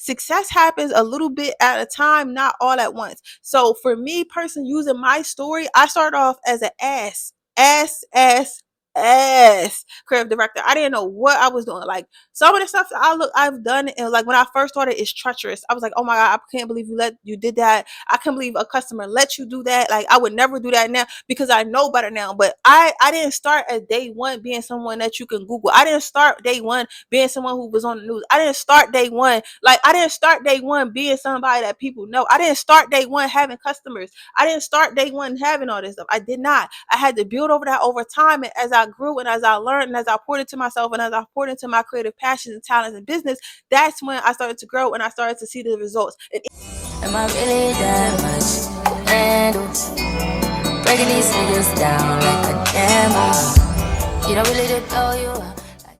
success happens a little bit at a time, not all at once. So for me personally, using my story, I started off as an ass creative director. I didn't know what I was doing. Like some of the stuff that I've done, and like when I first started, is treacherous. I was like, oh my god, I can't believe you did that. I can't believe a customer let you do that. Like I would never do that now because I know better now. But I didn't start at day one being someone that you can Google. I didn't start day one being someone who was on the news. I didn't start day one being somebody that people know. I didn't start day one having customers. I didn't start day one having all this stuff. I did not. I had to build over that over time. And as I grew and as I learned and as I poured into myself and as I poured into my creative passions and talents and business, that's when I started to grow and I started to see the results. Am I really that much? And breaking these figures down like a camera. You don't really know you.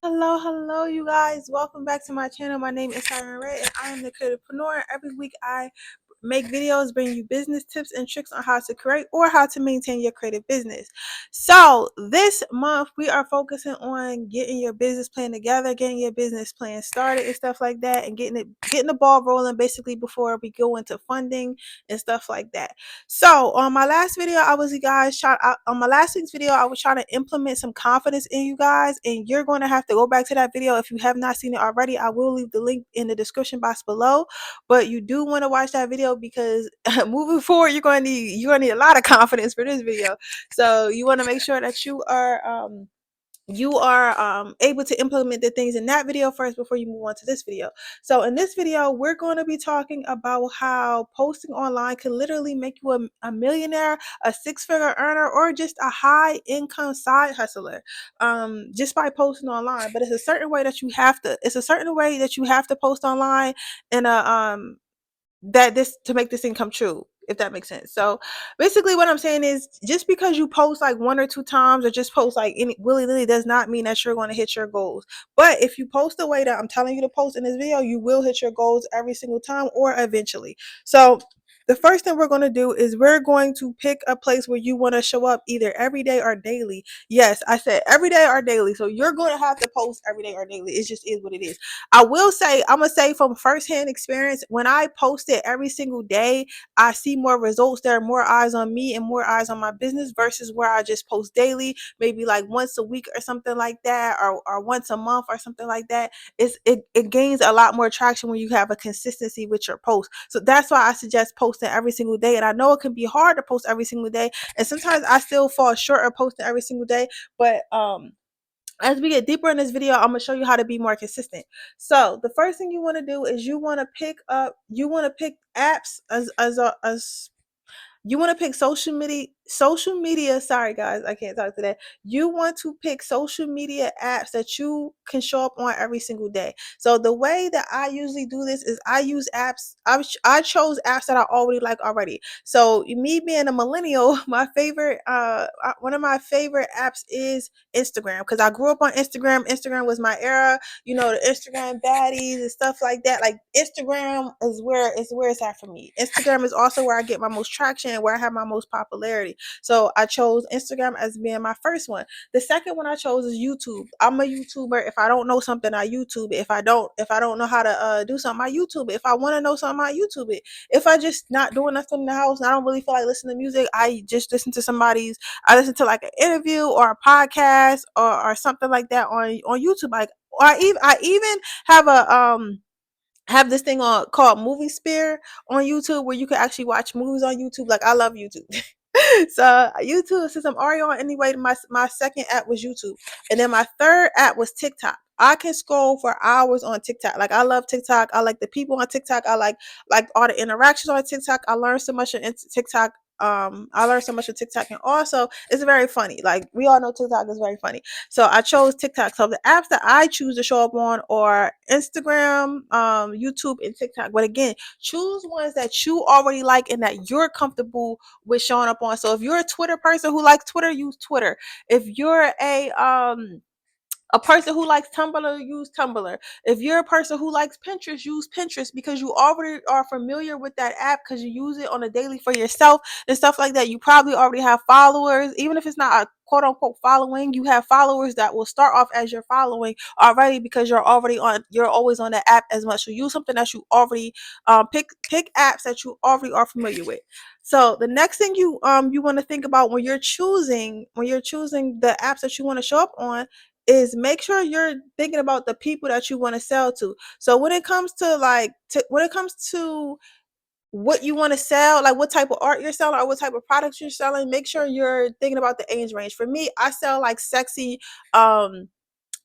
Hello, you guys. Welcome back to my channel. My name is Siren Ray, and I am the creativepreneur. Every week, I make videos, bring you business tips and tricks on how to create or how to maintain your creative business. So this month, we are focusing on getting your business plan together, getting your business plan started and stuff like that, and getting the ball rolling basically before we go into funding and stuff like that. So on my last video, on my last week's video, I was trying to implement some confidence in you guys, and you're going to have to go back to that video if you have not seen it already. I will leave the link in the description box below, but you do want to watch that video because moving forward, you're going to need a lot of confidence for this video. So you want to make sure that you are able to implement the things in that video first before you move on to this video. So in this video, we're going to be talking about how posting online can literally make you a millionaire, a six-figure earner, or just a high income side hustler, just by posting online. But it's a certain way that you have to post online in a to make this thing come true, if that makes sense. So basically what I'm saying is, just because you post like one or two times or just post like any willy-nilly does not mean that you're going to hit your goals. But if you post the way that I'm telling you to post in this video, you will hit your goals every single time or eventually. So the first thing we're going to do is we're going to pick a place where you want to show up either every day or daily. Yes, I said every day or daily. So you're going to have to post every day or daily. It just is what it is. I'm gonna say from firsthand experience, when I post it every single day, I see more results. There are more eyes on me and more eyes on my business versus where I just post daily, maybe like once a week or something like that, or once a month or something like that. It gains a lot more traction when you have a consistency with your post. So that's why I suggest posting every single day. And I know it can be hard to post every single day, and sometimes I still fall short of posting every single day, but as we get deeper in this video, I'm going to show you how to be more consistent. So the first thing you want to do is you want to pick apps as you want to pick social media. Sorry guys, I can't talk today. You want to pick social media apps that you can show up on every single day. So the way that I usually do this is I use apps. I chose apps that I already like already. So me being a millennial, my favorite one of my favorite apps is Instagram, because I grew up on Instagram. Instagram was my era, the Instagram baddies and stuff like that. Like Instagram is where it's at for me. Instagram is also where I get my most traction and where I have my most popularity. So I chose Instagram as being my first one. The second one I chose is YouTube. I'm a YouTuber. If I don't know something, I YouTube it. If I don't know how to do something, I YouTube it. If I want to know something, I YouTube it. If I just not doing nothing in the house and I don't really feel like listening to music, I just I listen to like an interview or a podcast or something like that on YouTube. Like, or I even have have this thing called Movie Spear on YouTube, where you can actually watch movies on YouTube. Like, I love YouTube. So YouTube, since I'm already on anyway, my second app was YouTube, and then my third app was TikTok. I can scroll for hours on TikTok. Like, I love TikTok. I like the people on TikTok. I like all the interactions on TikTok. I learned so much on TikTok. I learned so much of TikTok, and also it's very funny. Like, we all know TikTok is very funny. So I chose TikTok. So the apps that I choose to show up on are Instagram, YouTube, and TikTok. But again, choose ones that you already like and that you're comfortable with showing up on. So if you're a Twitter person who likes Twitter, use Twitter. If you're A person who likes Tumblr, use Tumblr. If you're a person who likes Pinterest, use Pinterest, because you already are familiar with that app because you use it on a daily for yourself and stuff like that. You probably already have followers, even if it's not a quote unquote following. You have followers that will start off as your following already because you're always on that app as much. So use something that you already pick apps that you already are familiar with. So the next thing you want to think about when you're choosing the apps that you want to show up on is make sure you're thinking about the people that you want to sell to. So when it comes to what you want to sell, like what type of art you're selling or what type of products you're selling, make sure you're thinking about the age range. For me, I sell like sexy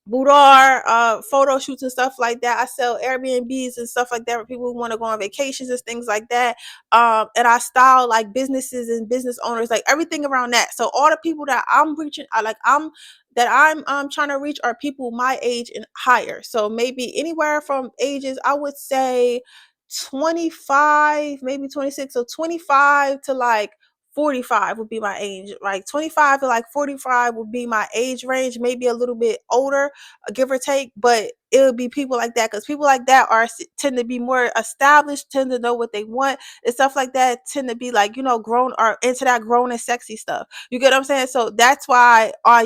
boudoir photo shoots and stuff like that. I sell Airbnbs and stuff like that for people who want to go on vacations and things like that. And I style like businesses and business owners, like everything around that. So all the people that I'm reaching, I'm trying to reach are people my age and higher. So maybe anywhere from ages, I would say 25, maybe 26. So 25 to like 45 would be my age. Like 25 to like 45 would be my age range, maybe a little bit older, give or take, but it would be people like that because people like that tend to be more established, tend to know what they want and stuff like that, tend to be like, grown or into that grown and sexy stuff. You get what I'm saying? So that's why I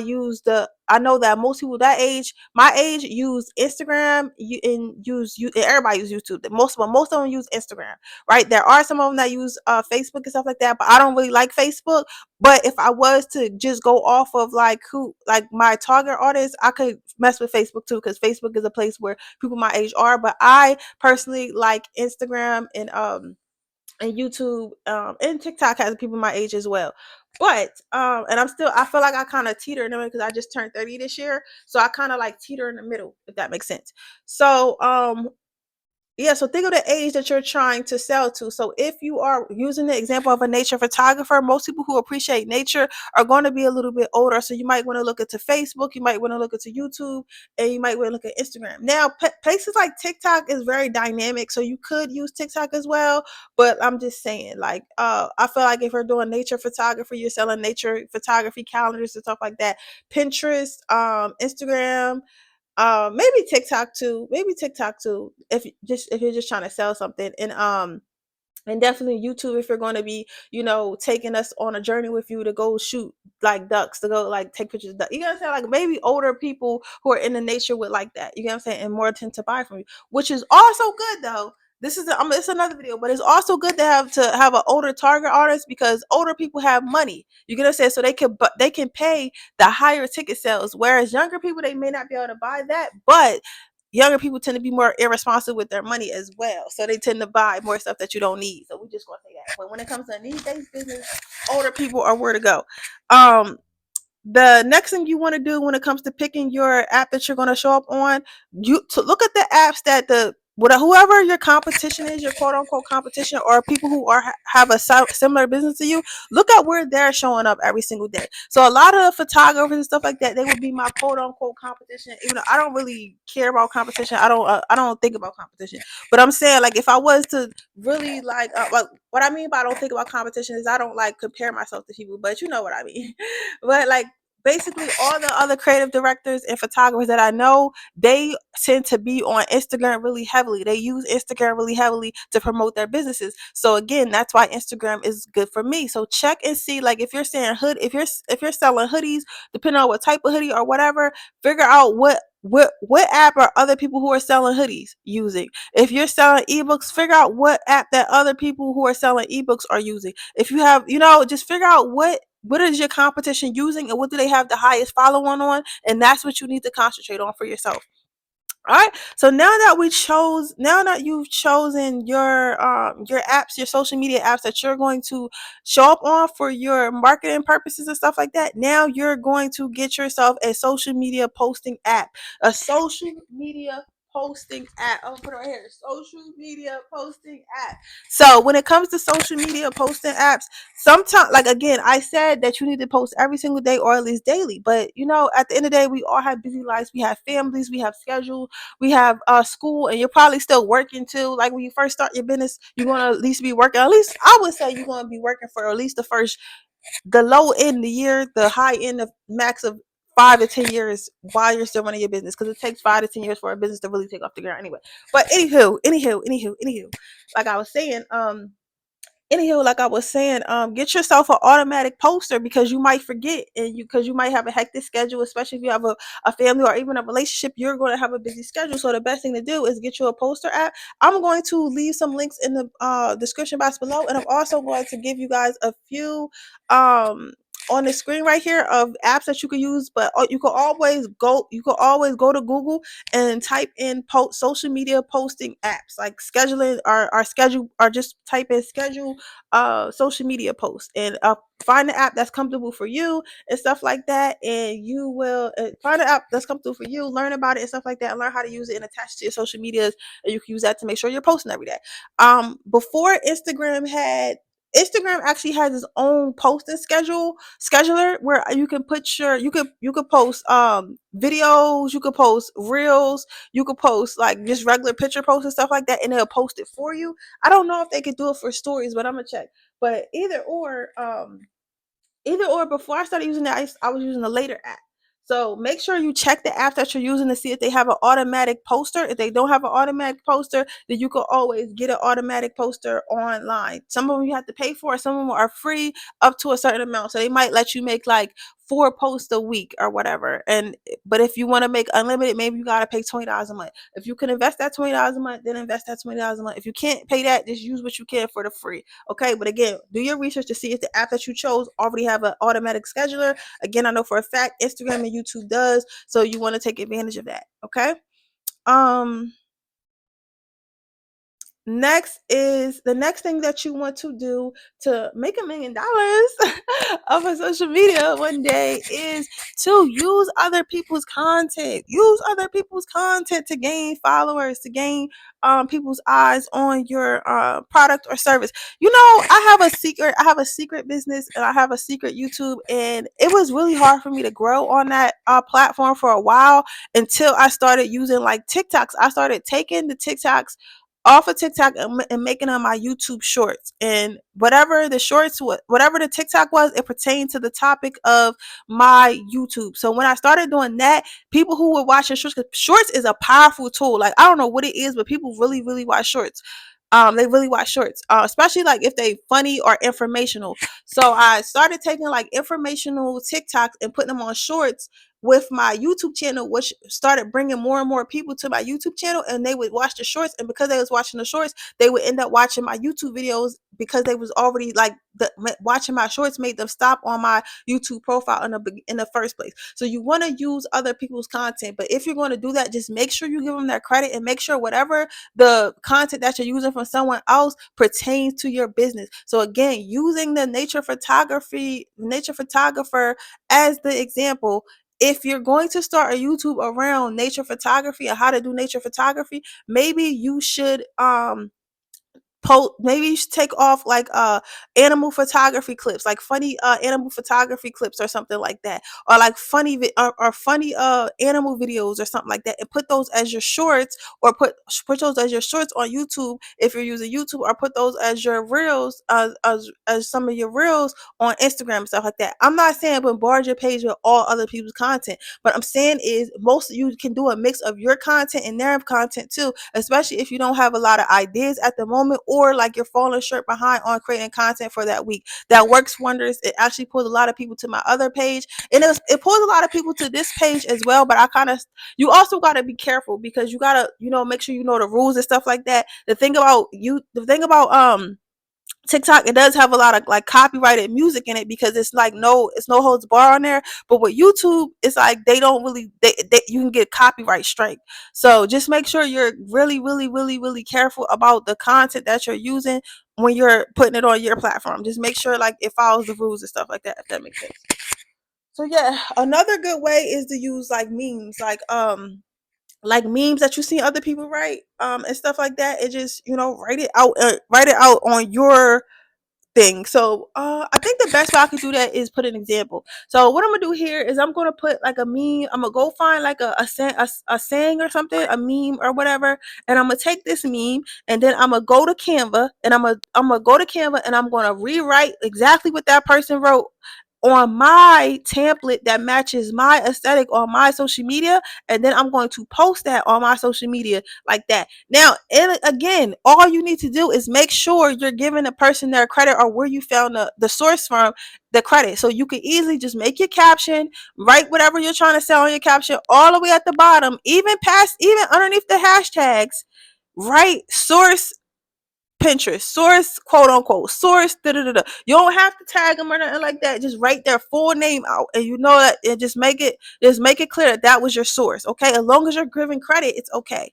know that most people that age, my age, use Instagram, and everybody use YouTube. Most of them use Instagram, right? There are some of them that use Facebook and stuff like that, but I don't really like Facebook. But if I was to just go off of like my target audience, I could mess with Facebook too, because Facebook is a place where people my age are. But I personally like Instagram and YouTube, and TikTok has people my age as well. But and I feel like I kind of teeter in the middle because I just turned 30 this year, so I kind of like teeter in the middle, if that makes sense. So yeah, so think of the age that you're trying to sell to. So if you are using the example of a nature photographer, most people who appreciate nature are going to be a little bit older. So you might want to look into Facebook, you might want to look into YouTube, and you might want to look at Instagram. Now, places like TikTok is very dynamic, so you could use TikTok as well. But I'm just saying, like, I feel like if you're doing nature photography, you're selling nature photography calendars and stuff like that. Pinterest, Instagram, maybe TikTok too. Maybe TikTok too. If you're just trying to sell something, and definitely YouTube if you're going to be, taking us on a journey with you to go shoot like ducks, to go like take pictures of ducks. You know what I'm saying? Like maybe older people who are in the nature would like that. You know what I'm saying? And more tend to buy from you, which is also good though. It's another video, but it's also good to have an older target audience because older people have money. You get what I'm saying? So they can pay the higher ticket sales, whereas younger people, they may not be able to buy that, but younger people tend to be more irresponsible with their money as well. So they tend to buy more stuff that you don't need. So we just gonna say that. But when it comes to need-based business, older people are where to go. Um, the next thing you want to do when it comes to picking your app that you're going to show up on, you to look at the apps that whoever your competition is, your quote unquote competition, or people who have a similar business to you, look at where they're showing up every single day. So a lot of photographers and stuff like that, they would be my quote unquote competition. Even though I don't really care about competition, I don't think about competition. But I'm saying, like, if I was to really like what I mean by I don't think about competition is I don't like compare myself to people, but you know what I mean. But like basically all the other creative directors and photographers that I know, they tend to be on Instagram really heavily. They use Instagram really heavily to promote their businesses. So again, that's why Instagram is good for me. So check and see, like, if you're saying if you're selling hoodies, depending on what type of hoodie or whatever, figure out what app are other people who are selling hoodies using. If you're selling ebooks, figure out what app that other people who are selling ebooks are using. If you have, just figure out what is your competition using and what do they have the highest following on, and that's what you need to concentrate on for yourself. All right. So now that you've chosen your apps, your social media apps that you're going to show up on for your marketing purposes and stuff like that, now you're going to get yourself a social media posting app. A social media posting app. I'll put it right here. Social media posting app. So when it comes to social media posting apps, sometimes, like, again, I said that you need to post every single day or at least daily. But at the end of the day, we all have busy lives. We have families. We have schedules. We have school, and you're probably still working too. Like when you first start your business, you're gonna at least be working. At least I would say you're gonna be working for at least the low end of the year, the high end of max of 5 to 10 years while you're still running your business, because it takes 5 to 10 years for a business to really take off the ground anyway. But anywho, like I was saying, like I was saying, get yourself an automatic poster, because you might forget, and because you might have a hectic schedule, especially if you have a family or even a relationship. You're going to have a busy schedule, so the best thing to do is get you a poster app. I'm going to leave some links in the description box below, and I'm also going to give you guys a few on the screen right here of apps that you can use. But you can always go to Google and type in social media posting apps, like scheduling or schedule, or just type in schedule social media posts, and find the app that's comfortable for you and stuff like that. And you will find an app that's comfortable for you, learn about it and stuff like that, and learn how to use it and attach it to your social medias. And you can use that to make sure you're posting every day. Before Instagram actually has its own posting scheduler, where you could post videos, you could post reels, you could post like just regular picture posts and stuff like that, and they'll post it for you. I don't know if they could do it for stories, but I'm gonna check. But either or, before I started using that, I was using the later app. So make sure you check the apps that you're using to see if they have an automatic poster. If they don't have an automatic poster, then you can always get an automatic poster online. Some of them you have to pay for, some of them are free up to a certain amount. So they might let you make like 4 posts a week or whatever. But if you want to make unlimited, maybe you gotta pay $20 a month. If you can invest that $20 a month, then invest that $20 a month. If you can't pay that, just use what you can for the free. Okay, but again, do your research to see if the app that you chose already have an automatic scheduler. Again, I know for a fact Instagram and YouTube does, so you want to take advantage of that. Okay. Um, next thing that you want to do to make $1 million off of social media one day is to use other people's content. Use other people's content to gain followers, to gain people's eyes on your product or service. I have a secret business, and I have a secret YouTube, and it was really hard for me to grow on that platform for a while, until I started using like TikToks. I started taking the TikToks off of TikTok and making them my YouTube shorts. And whatever the TikTok was, it pertained to the topic of my YouTube. So when I started doing that, people who were watching shorts, 'cause shorts is a powerful tool. Like, I don't know what it is, but people really, really watch shorts. They really watch shorts, especially like if they funny or informational. So I started taking like informational TikToks and putting them on shorts with my YouTube channel, which started bringing more and more people to my YouTube channel, and they would watch the shorts. And because they was watching the shorts, they would end up watching my YouTube videos, because they was already like watching my shorts made them stop on my YouTube profile in the first place. So you want to use other people's content, but if you're going to do that, just make sure you give them their credit, and make sure whatever the content that you're using from someone else pertains to your business. So again, using the nature photographer as the example, if you're going to start a YouTube around nature photography and how to do nature photography, maybe you should maybe you should take off like animal photography clips, like funny animal photography clips or something like that, or like funny animal videos or something like that, and put those as your shorts, or put those as your shorts on YouTube if you're using YouTube, or put those as your reels, as some of your reels on Instagram and stuff like that. I'm not saying bombard your page with all other people's content, but I'm saying is most of you can do a mix of your content and their content too, especially if you don't have a lot of ideas at the moment, or like you're falling short behind on creating content for that week. That works wonders. It actually pulls a lot of people to my other page, and it pulls a lot of people to this page as well. But you also got to be careful, because you got to make sure you know the rules and stuff like that. The thing about TikTok, it does have a lot of like copyrighted music in it, because it's no holds bar on there. But with YouTube, it's like they don't really you can get copyright strike. So just make sure you're really, really, really, really careful about the content that you're using when you're putting it on your platform. Just make sure like it follows the rules and stuff like that, if that makes sense. So yeah, another good way is to use like memes, like memes that you see other people write, and stuff like that. It just write it out on your thing. So I think the best way I could do that is put an example. So what I'm gonna do here is I'm gonna put like a meme. I'm gonna go find like a saying or something, a meme or whatever, and I'm gonna take this meme, and then I'm gonna go to Canva, and I'm gonna go to Canva, and I'm gonna rewrite exactly what that person wrote on my template that matches my aesthetic on my social media, and then I'm going to post that on my social media like that. Now, and again, all you need to do is make sure you're giving the person their credit, or where you found the source from, the credit. So you can easily just make your caption, write whatever you're trying to sell on your caption all the way at the bottom, even underneath the hashtags, write source Pinterest, source, quote unquote, source, da da da da. You don't have to tag them or nothing like that. Just write their full name out, and you know that, and just make it clear that that was your source. Okay, as long as you're giving credit, it's okay.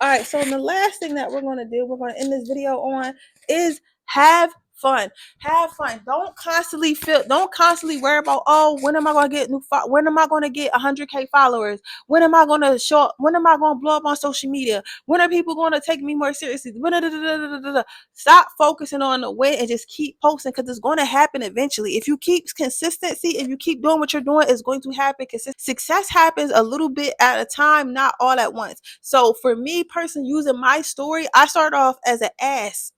All right, so the last thing that we're going to do, we're going to end this video on, is have fun. Have fun. Don't constantly worry about, oh, when am I going to get when am I going to get 100K followers? When am I going to when am I going to blow up on social media? When are people going to take me more seriously? Stop focusing on the win and just keep posting, because it's going to happen eventually. If you keep consistency, if you keep doing what you're doing, it's going to happen. Success happens a little bit at a time, not all at once. So for me personally, using my story, I started off as an ass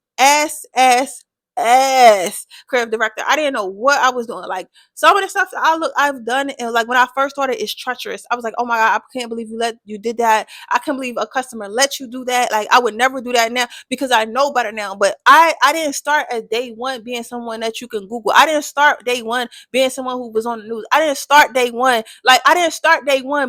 creative director. I didn't know what I was doing. Like, some of the stuff that I've done, and like when I first started, is treacherous. I was like, oh my god, I can't believe you did that. I can't believe a customer let you do that. Like, I would never do that now, because I know better now. But I didn't start at day one being someone that you can Google. I didn't start day one being someone who was on the news. I didn't start day one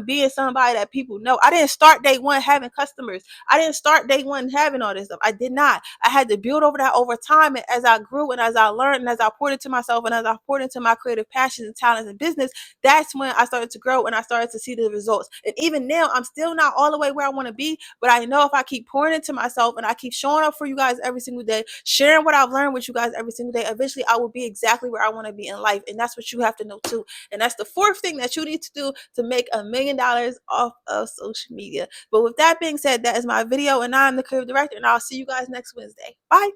being somebody that people know. I didn't start day one having customers. I didn't start day one having all this stuff. I did not. I had to build over that over time. And as I grew, and as I learned, and as I poured into myself, and as I poured into my creative passions and talents and business, that's when I started to grow, and I started to see the results. And even now, I'm still not all the way where I want to be, but I know if I keep pouring into myself, and I keep showing up for you guys every single day, sharing what I've learned with you guys every single day, eventually I will be exactly where I want to be in life. And that's what you have to know too. And that's the fourth thing that you need to do to make $1 million off of social media. But with that being said, that is my video, and I'm the creative director, and I'll see you guys next Wednesday. Bye.